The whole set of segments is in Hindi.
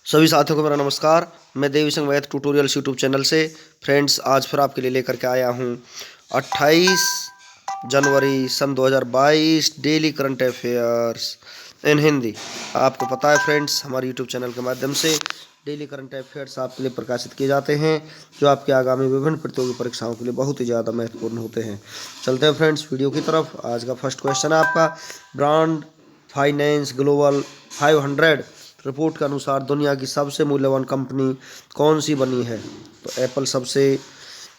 सभी साथियों को मेरा नमस्कार। मैं Devi Singh math tutorials YouTube channel से फ्रेंड्स आज फिर आपके लिए लेकर के आया हूँ 28 जनवरी सन 2022 daily current affairs in Hindi. आपको पता है फ्रेंड्स, हमारे यूट्यूब चैनल के माध्यम से डेली करंट अफेयर्स आपके लिए प्रकाशित किए जाते हैं जो आपके आगामी विभिन्न प्रतियोगी परीक्षाओं के लिए बहुत ही ज़्यादा महत्वपूर्ण होते हैं। चलते हैं फ्रेंड्स वीडियो की तरफ। आज का फर्स्ट क्वेश्चन है आपका, ब्रांड फाइनेंस ग्लोबल 500 रिपोर्ट के अनुसार दुनिया की सबसे मूल्यवान कंपनी कौन सी बनी है? तो एप्पल सबसे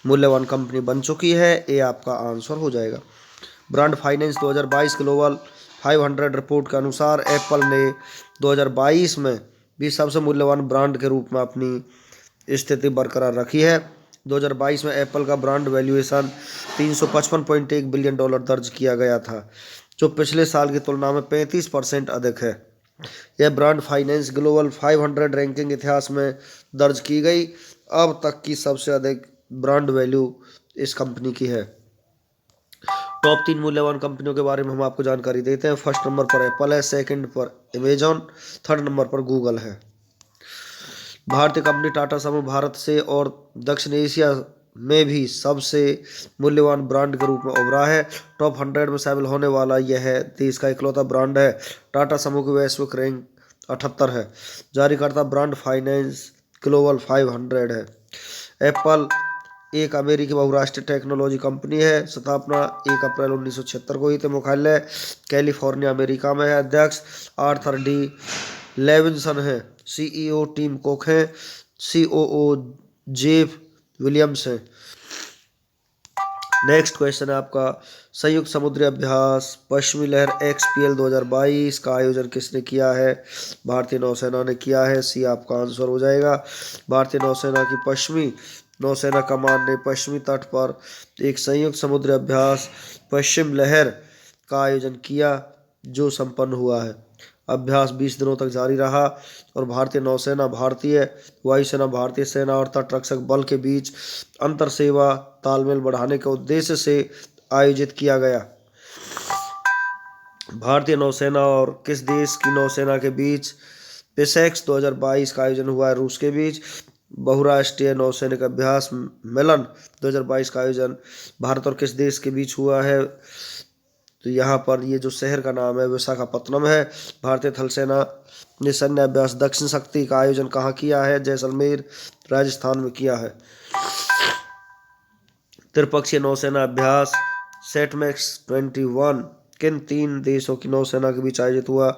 मूल्यवान कंपनी बन चुकी है, ये आपका आंसर हो जाएगा। ब्रांड फाइनेंस 2022 ग्लोबल 500 रिपोर्ट के अनुसार एप्पल ने 2022 में भी सबसे मूल्यवान ब्रांड के रूप में अपनी स्थिति बरकरार रखी है। 2022 में एप्पल का ब्रांड वैल्यूएशन $355.1 बिलियन दर्ज किया गया था, जो पिछले साल की तुलना में 35% अधिक है। यह ब्रांड फाइनेंस ग्लोबल 500 रैंकिंग इतिहास में दर्ज की गई अब तक की सबसे अधिक ब्रांड वैल्यू इस कंपनी की है। टॉप 3 मूल्यवान कंपनियों के बारे में हम आपको जानकारी देते हैं। फर्स्ट नंबर पर एप्पल है, सेकंड पर अमेजॉन, थर्ड नंबर पर गूगल है। भारतीय कंपनी टाटा समूह भारत से और दक्षिण एशिया में भी सबसे मूल्यवान ब्रांड के रूप में उभरा है। टॉप 100 में शामिल होने वाला यह देश का इकलौता ब्रांड है। टाटा समूह की वैश्विक रैंक 78 है। जारीकर्ता ब्रांड फाइनेंस ग्लोबल 500 है। एप्पल एक अमेरिकी बहुराष्ट्रीय टेक्नोलॉजी कंपनी है। स्थापना 1 अप्रैल 1976 को हुई थी। मुख्यालय कैलिफोर्निया अमेरिका में है। अध्यक्ष आर्थर डी लेविंसन है। सीईओ टिम कुक हैं। सीओओ जेफ विलियम्स हैं। नेक्स्ट क्वेश्चन है आपका, संयुक्त समुद्री अभ्यास पश्चिमी लहर XPL 2022 का आयोजन किसने किया है? भारतीय नौसेना ने किया है, सी आपका आंसर हो जाएगा। भारतीय नौसेना की पश्चिमी नौसेना कमान ने पश्चिमी तट पर एक संयुक्त समुद्री अभ्यास पश्चिम लहर का आयोजन किया जो संपन्न हुआ है। अभ्यास 20 दिनों तक जारी रहा और भारतीय नौसेना, भारतीय वायुसेना, भारतीय सेना और तटरक्षक बल के बीच अंतर सेवा तालमेल बढ़ाने के उद्देश्य से आयोजित किया गया। भारतीय नौसेना और किस देश की नौसेना के बीच पेसेक्स 2022 का आयोजन हुआ है? रूस के बीच। बहुराष्ट्रीय नौसैनिक अभ्यास मिलन 2022 का आयोजन भारत और किस देश के बीच हुआ है? तो यहाँ पर ये जो शहर का नाम है विशाखापत्तनम है। भारतीय थल सेना ने सैन्य अभ्यास दक्षिण शक्ति का आयोजन कहाँ किया है? जैसलमेर राजस्थान में किया है। त्रिपक्षीय नौसेना अभ्यास सेटमैक्स 21 किन 3 देशों की नौसेना के बीच आयोजित हुआ?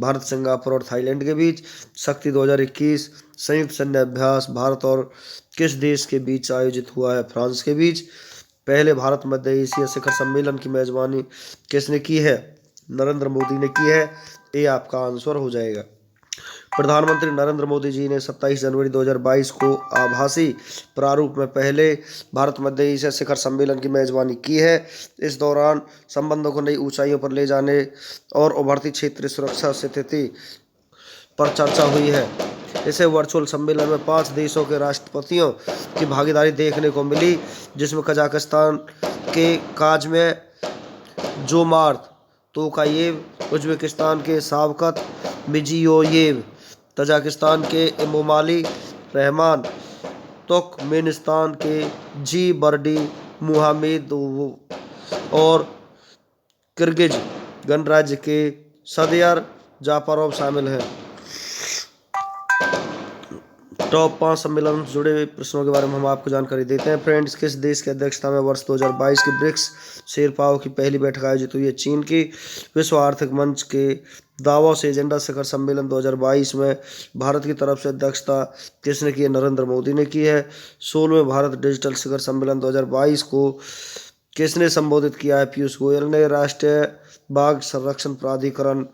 भारत, सिंगापुर और थाईलैंड के बीच। शक्ति 2021 संयुक्त सैन्य अभ्यास भारत और किस देश के बीच आयोजित हुआ है? फ्रांस के बीच। पहले भारत मध्य एशिया शिखर सम्मेलन की मेजबानी किसने की है? नरेंद्र मोदी ने की है, ये आपका आंसर हो जाएगा। प्रधानमंत्री नरेंद्र मोदी जी ने 27 जनवरी 2022 को आभासी प्रारूप में पहले भारत मध्य एशिया शिखर सम्मेलन की मेजबानी की है। इस दौरान संबंधों को नई ऊंचाइयों पर ले जाने और उभरती क्षेत्रीय सुरक्षा स्थिति पर चर्चा हुई है। इसे वर्चुअल सम्मेलन में 5 देशों के राष्ट्रपतियों की भागीदारी देखने को मिली, जिसमें कजाकिस्तान के काज़िम जोमार्त तोकायेव, उज्बेकिस्तान के शावकत मिर्जियोयेव, तजाकिस्तान के इमोमाली रहमान, तुर्कमेनिस्तान के जी बर्डी मुहामेदोव और किर्गिज गणराज्य के सदयर जाफरोव शामिल हैं। टॉप 5 सम्मेलन से जुड़े प्रश्नों के बारे में हम आपको जानकारी देते हैं। फ्रेंड्स, किस देश की अध्यक्षता में वर्ष 2022 की ब्रिक्स शेरपाओं की पहली बैठक आयोजित हुई है? चीन की। विश्व आर्थिक मंच के दावोस एजेंडा शिखर सम्मेलन 2022 में भारत की तरफ से अध्यक्षता किसने की है? नरेंद्र मोदी ने की है। 16वें भारत डिजिटल शिखर सम्मेलन 2022 को किसने संबोधित किया है? पीयूष गोयल ने। राष्ट्रीय बाघ संरक्षण प्राधिकरण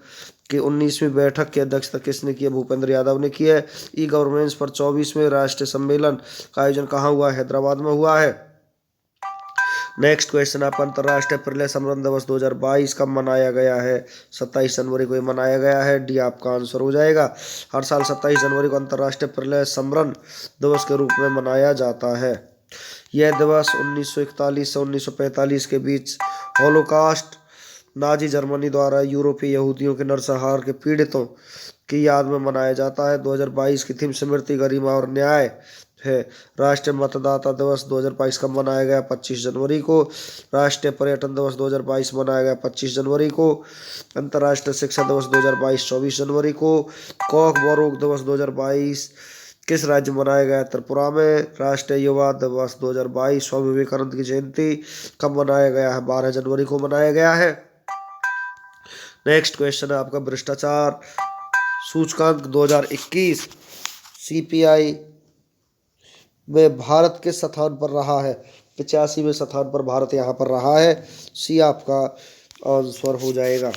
की 19वीं बैठक की अध्यक्षता किसने की है? भूपेंद्र यादव ने की है। ई गवर्नेंस पर 24वें राष्ट्रीय सम्मेलन का आयोजन कहाँ हुआ है? हैदराबाद में हुआ है। नेक्स्ट क्वेश्चन आपका, अंतर्राष्ट्रीय प्रलय स्मरण दिवस 2022 कब मनाया गया है? 27 जनवरी को मनाया गया है, डी आपका आंसर हो जाएगा। हर साल 27 जनवरी को अंतर्राष्ट्रीय प्रलय स्मरण दिवस के रूप में मनाया जाता है। यह दिवस 1941 से 1945 के बीच होलोकॉस्ट नाजी जर्मनी द्वारा यूरोपीय यहूदियों के नरसंहार के पीड़ितों की याद में मनाया जाता है। 2022 की थीम स्मृति, गरिमा और न्याय है। राष्ट्रीय मतदाता दिवस 2022 कब मनाया गया? 25 जनवरी को। राष्ट्रीय पर्यटन दिवस 2022 मनाया गया 25 जनवरी को। अंतर्राष्ट्रीय शिक्षा दिवस 2022 24 जनवरी को। कॉक बोरोक दिवस 2022 किस राज्य में मनाया गया? त्रिपुरा में। राष्ट्रीय युवा दिवस 2022 स्वामी विवेकानंद की जयंती कब मनाया गया है? 12 जनवरी को मनाया गया है। नेक्स्ट क्वेश्चन है आपका भ्रष्टाचार सूचकांक 2021 सीपीआई में भारत किस स्थान पर रहा है? 85वें स्थान पर भारत यहाँ पर रहा है। सी आपका आंसर हो जाएगा।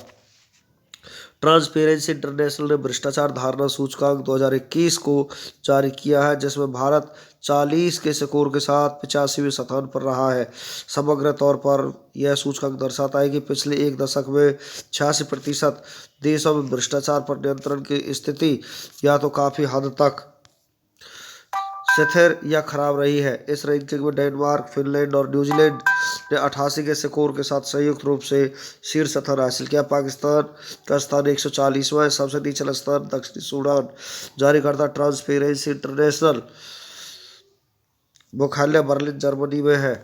ट्रांसपेरेंसी इंटरनेशनल ने भ्रष्टाचार धारणा सूचकांक 2021 को जारी किया है, जिसमें भारत 40 के स्कोर के साथ 85वें स्थान पर रहा है। समग्र तौर पर यह सूचकांक दर्शाता है कि पिछले एक दशक में 86% देशों में भ्रष्टाचार पर नियंत्रण की स्थिति या तो काफ़ी हद तक स्थिर या खराब रही है। इस रैंकिंग में डेनमार्क, फिनलैंड और न्यूजीलैंड ने 88 के स्कोर के साथ संयुक्त रूप से शीर्ष स्थान हासिल किया। पाकिस्तान का स्थान 140वां है। सबसे निचला स्थान दक्षिणी सूडान। जारीकर्ता ट्रांसपेरेंसी इंटरनेशनल, मुख्यालय बर्लिन जर्मनी में है।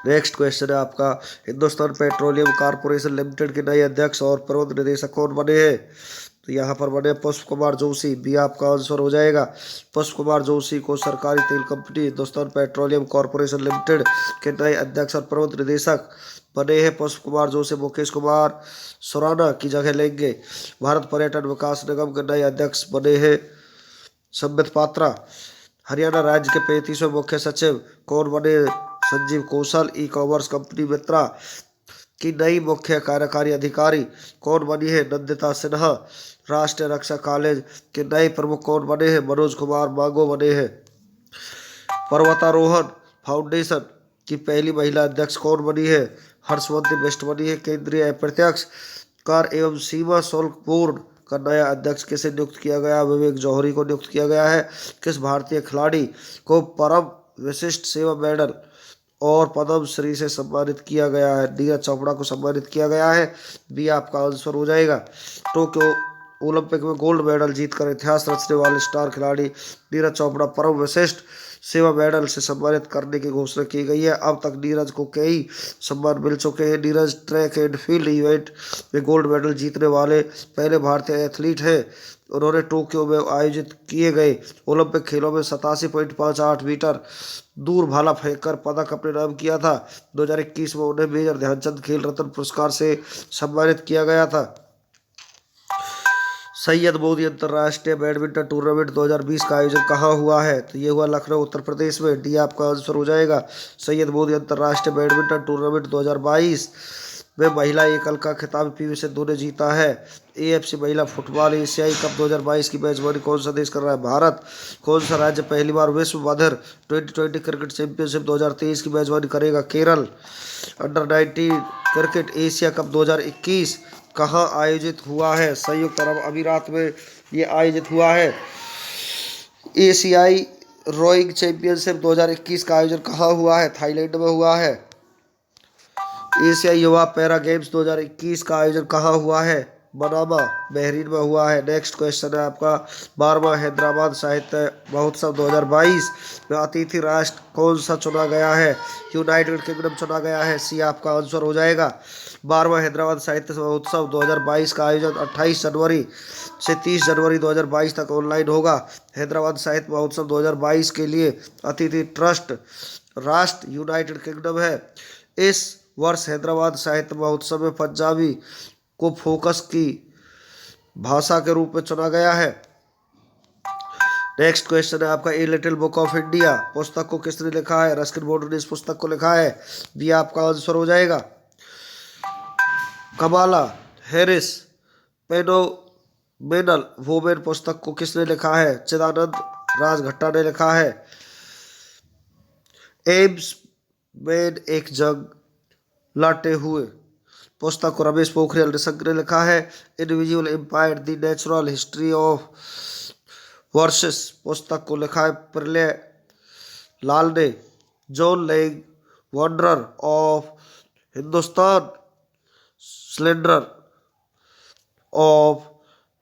नेक्स्ट क्वेश्चन है आपका हिंदुस्तान पेट्रोलियम कॉर्पोरेशन लिमिटेड के नए अध्यक्ष और प्रबंध निदेशक कौन बने हैं? तो यहाँ पर बने पुष्प कुमार जोशी। बी आपका आंसर हो जाएगा। पुष्प कुमार जोशी को सरकारी तेल company Hindustan petroleum corporation limited के नए अध्यक्ष और प्रबंध निदेशक बने हैं। पुष्प कुमार जोशी मुकेश कुमार सुराना की जगह लेंगे। भारत पर्यटन विकास निगम के नए अध्यक्ष बने हैं संबित पात्रा। हरियाणा राज्य के 35वें मुख्य सचिव कौन बने? Sanjeev Kaushal. E commerce company मित्रा की नई मुख्य कार्यकारी अधिकारी कौन बनी है? नंदिता सिन्हा। राष्ट्रीय रक्षा कॉलेज के नए प्रमुख कौन बने हैं? मनोज कुमार मांगो बने हैं। पर्वतारोहण फाउंडेशन की पहली महिला अध्यक्ष कौन बनी है? हर्षवती बिष्ट बनी है। केंद्रीय अप्रत्यक्ष कर एवं सीमा शुल्क बोर्ड का नया अध्यक्ष किसे नियुक्त किया गया? विवेक जौहरी को नियुक्त किया गया है। किस भारतीय खिलाड़ी को परम विशिष्ट सेवा मेडल और पद्म श्री से सम्मानित किया गया है? नीरज चोपड़ा को सम्मानित किया गया है। बी आपका आंसर हो जाएगा। टोक्यो ओलंपिक में गोल्ड मेडल जीतकर इतिहास रचने वाले स्टार खिलाड़ी नीरज चोपड़ा परम विशिष्ट सेवा मेडल से सम्मानित करने की घोषणा की गई है। अब तक नीरज को कई सम्मान मिल चुके हैं। Neeraj track and field event में गोल्ड मेडल जीतने वाले पहले भारतीय एथलीट हैं। उन्होंने टोक्यो में आयोजित किए गए ओलंपिक खेलों में 87.58 मीटर दूर भाला फेंककर पदक अपने नाम किया था। 2021 में उन्हें मेजर ध्यानचंद खेल रत्न पुरस्कार से सम्मानित किया गया था। सैयद मोदी अंतर्राष्ट्रीय बैडमिंटन टूर्नामेंट 2020 का आयोजन कहाँ हुआ है? तो ये हुआ लखनऊ उत्तर प्रदेश में। डी आपका आंसर हो जाएगा। सैयद मोदी अंतर्राष्ट्रीय बैडमिंटन टूर्नामेंट 2022 में महिला एकल का खिताब पीवी सिंधु ने जीता है। एएफसी महिला फुटबॉल एशियाई कप 2022 की मेजबानी कौन सा देश कर रहा है? भारत। कौन सा राज्य पहली बार विश्व मदर T20 क्रिकेट चैंपियनशिप 2023 की मेजबानी करेगा? Kerala. Under 19 cricket Asia cup 2021 कहाँ आयोजित हुआ है? संयुक्त अरब अमीरात में ये आयोजित हुआ है। एशियाई रोइंग चैंपियनशिप 2021 का आयोजन कहाँ हुआ है? थाईलैंड में हुआ है। एशियाई युवा पैरा गेम्स 2021 का आयोजन कहाँ हुआ है? मनामा बहरीन में हुआ है। नेक्स्ट क्वेश्चन है आपका 12वां हैदराबाद साहित्य महोत्सव 2022 में अतिथि राष्ट्र कौन सा चुना गया है? यूनाइटेड किंगडम चुना गया है। सी आपका आंसर हो जाएगा। 12वां हैदराबाद साहित्य महोत्सव 2022 का आयोजन 28 जनवरी से 30 जनवरी 2022 तक ऑनलाइन होगा। हैदराबाद साहित्य महोत्सव 2022 के लिए अतिथि ट्रस्ट राष्ट्र यूनाइटेड किंगडम है। इस वर्ष हैदराबाद साहित्य महोत्सव में पंजाबी को फोकस की भाषा के रूप में चुना गया है। नेक्स्ट क्वेश्चन है आपका a little book of India पुस्तक को किसने लिखा है? रस्किन बॉर्डर ने इस पुस्तक को लिखा है। बी आपका आंसर हो जाएगा। कमाला हैरिस फेनोमेनल वुमेन पुस्तक को किसने लिखा है? चिदानंद राजघट्टा ने लिखा है। एम्स में एक जंग लड़ते हुए पुस्तक को रमेश पोखरियाल निशंक ने लिखा है। Individual empire the natural history of versus पुस्तक को लिखा है प्रलय लाल ने। John Lang wander of Hindustan slander of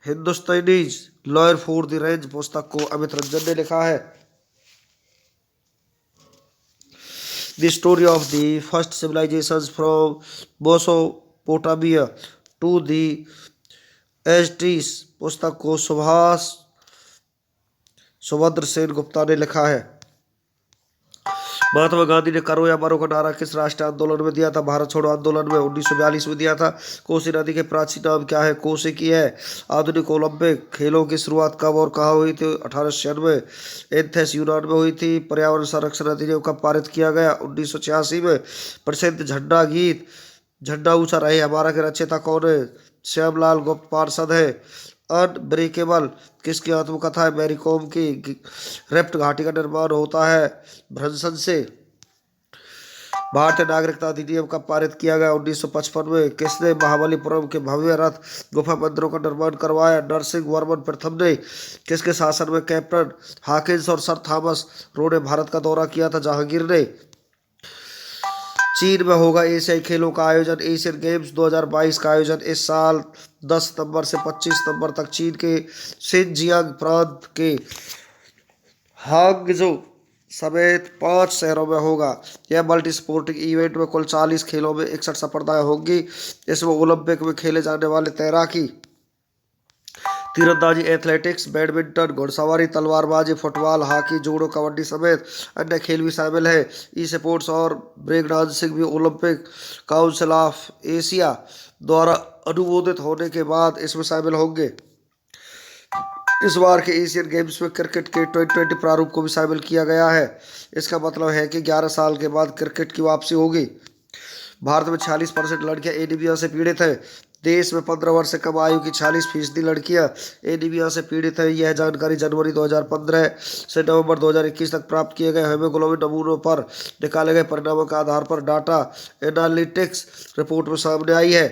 Hindustanis lawyer for the range पुस्तक को अमित रंजन ने लिखा है। The story of the first civilisations from Mesopotamia to the Aztecs पुस्तक को सुभद्र सेन गुप्ता ने लिखा है। महात्मा गांधी ने करो या मरो का नारा किस राष्ट्रीय आंदोलन में दिया था? भारत छोड़ो आंदोलन में 1942 में दिया था। कोसी नदी के प्राचीन नाम क्या है? कोसी की है। आधुनिक ओलंपिक खेलों की शुरुआत कब और कहाँ हुई थी? 1896। एथेंस यूनान में हुई थी। पर्यावरण संरक्षण अधिनियम कब पारित किया गया? 1986 में। प्रसिद्ध झंडा गीत झंडा ऊंचा रहे हमारा के रचयिता कौन है? श्यामलाल गुप्त पार्षद है। अनब्रेकेबल किसकी आत्मकथा है? मैरी कॉम की। रेफ्ट घाटी का निर्माण होता है भ्रंशन से। भारतीय नागरिकता अधिनियम कब पारित किया गया? 1955 में। किसने महाबलीपुरम के भव्य रथ गुफा मंदिरों का निर्माण करवाया? नरसिंह वर्मन प्रथम ने। किसके शासन में कैप्टन हॉकिंस और सर थॉमस रो ने भारत का दौरा किया था? जहांगीर ने। चीन में होगा एशियाई खेलों का आयोजन। एशियन गेम्स 2022 का आयोजन इस साल 10 सितंबर से 25 सितंबर तक चीन के शिनजियांग प्रांत के हांगझो समेत 5 शहरों में होगा। यह मल्टी स्पोर्टिंग इवेंट में कुल 40 खेलों में 61 स्पर्धाएं होंगी। इसमें ओलंपिक में खेले जाने वाले तैराकी, तीरंदाजी, एथलेटिक्स, बैडमिंटन, घुड़सवारी, तलवारबाजी, फुटबॉल, हॉकी, जूडो, कबड्डी समेत अन्य खेल भी शामिल है। ई स्पोर्ट्स और ब्रेक डांसिंग भी ओलंपिक काउंसिल ऑफ एशिया द्वारा अनुमोदित होने के बाद इसमें शामिल होंगे। इस बार के एशियन गेम्स में क्रिकेट के T20 प्रारूप को भी शामिल किया गया है। इसका मतलब है कि 11 साल के बाद क्रिकेट की वापसी होगी। भारत में 46% लड़कियां एनीमिया से पीड़ित हैं। देश में 15 वर्ष से कम आयु की 46% लड़कियां एनीमिया से पीड़ित हैं। यह जानकारी जनवरी 2015 से नवंबर 2021 तक प्राप्त किए गए हेमोग्लोबिन नमूनों पर निकाले गए परिणामों के आधार पर डाटा एनालिटिक्स रिपोर्ट में सामने आई है।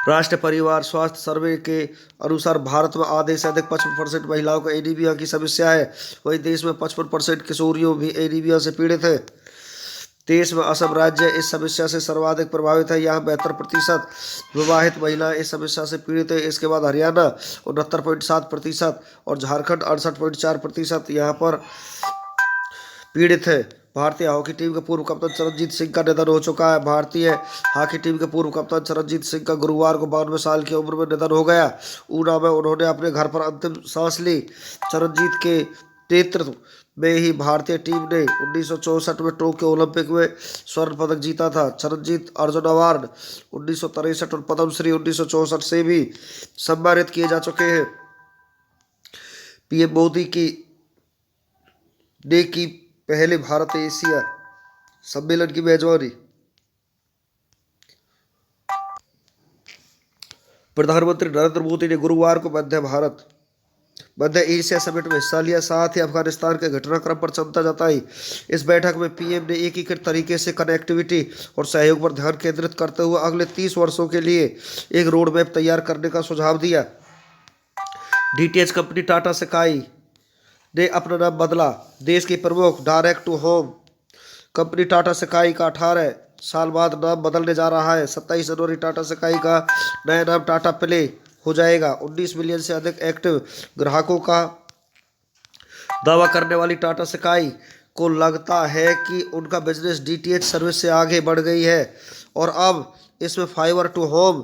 राष्ट्रीय परिवार स्वास्थ्य सर्वे के अनुसार भारत में आधे से अधिक 55% महिलाओं को एनीमिया की समस्या है। वहीं देश में 55% किशोरियों भी एनीमिया से पीड़ित है। देश में असम राज्य इस समस्या से सर्वाधिक प्रभावित है। यहाँ 72% विवाहित महिलाएं इस समस्या से पीड़ित है। इसके बाद हरियाणा 69.7% और झारखंड 68.4% यहाँ पर पीड़ित है। भारतीय हॉकी टीम के पूर्व कप्तान चरणजीत सिंह का निधन हो चुका है। भारतीय हॉकी टीम के पूर्व कप्तान चरणजीत सिंह का गुरुवार को 92 साल की उम्र में निधन हो गया। ऊना में उन्होंने अपने घर पर अंतिम सांस ली। चरणजीत के नेतृत्व में ही भारतीय टीम ने 1964 में टोक्यो ओलंपिक में स्वर्ण पदक जीता था। चरणजीत अर्जुन अवार्ड 1963 और पद्मश्री 1964 से भी सम्मानित किए जा चुके हैं। पीएम मोदी की पहले भारत एशिया सम्मेलन की मेजबानी। प्रधानमंत्री नरेंद्र मोदी ने गुरुवार को मध्य एशिया समिट में हिस्सा लिया। साथ ही अफगानिस्तान के घटनाक्रम पर चिंता जताई। इस बैठक में पीएम ने एकीकृत तरीके से कनेक्टिविटी और सहयोग पर ध्यान केंद्रित करते हुए अगले 30 वर्षों के लिए एक रोड मैप तैयार करने का सुझाव दिया। डीटीएच कंपनी टाटा स्काई ने अपना नाम बदला। देश की प्रमुख direct to home company Tata Sky का 18 साल बाद नाम बदलने जा रहा है। 27 जनवरी टाटा स्काई का नया नाम टाटा प्ले हो जाएगा। 19 मिलियन से अधिक एक्टिव ग्राहकों का दावा करने वाली टाटा स्काई को लगता है कि उनका बिजनेस डीटीएच सर्विस से आगे बढ़ गई है और अब इसमें फाइबर टू होम,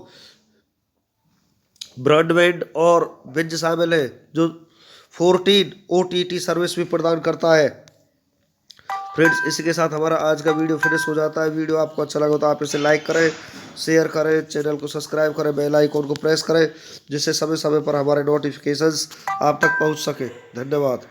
ब्रॉडबैंड और बिंज शामिल है, जो 14 OTT सर्विस भी प्रदान करता है। फ्रेंड्स, इसी के साथ हमारा आज का वीडियो फिनिश हो जाता है। वीडियो आपको अच्छा लगा तो आप इसे लाइक करें, शेयर करें, चैनल को सब्सक्राइब करें, बेल आइकन को प्रेस करें, जिससे समय समय पर हमारे नोटिफिकेशंस आप तक पहुंच सके। धन्यवाद।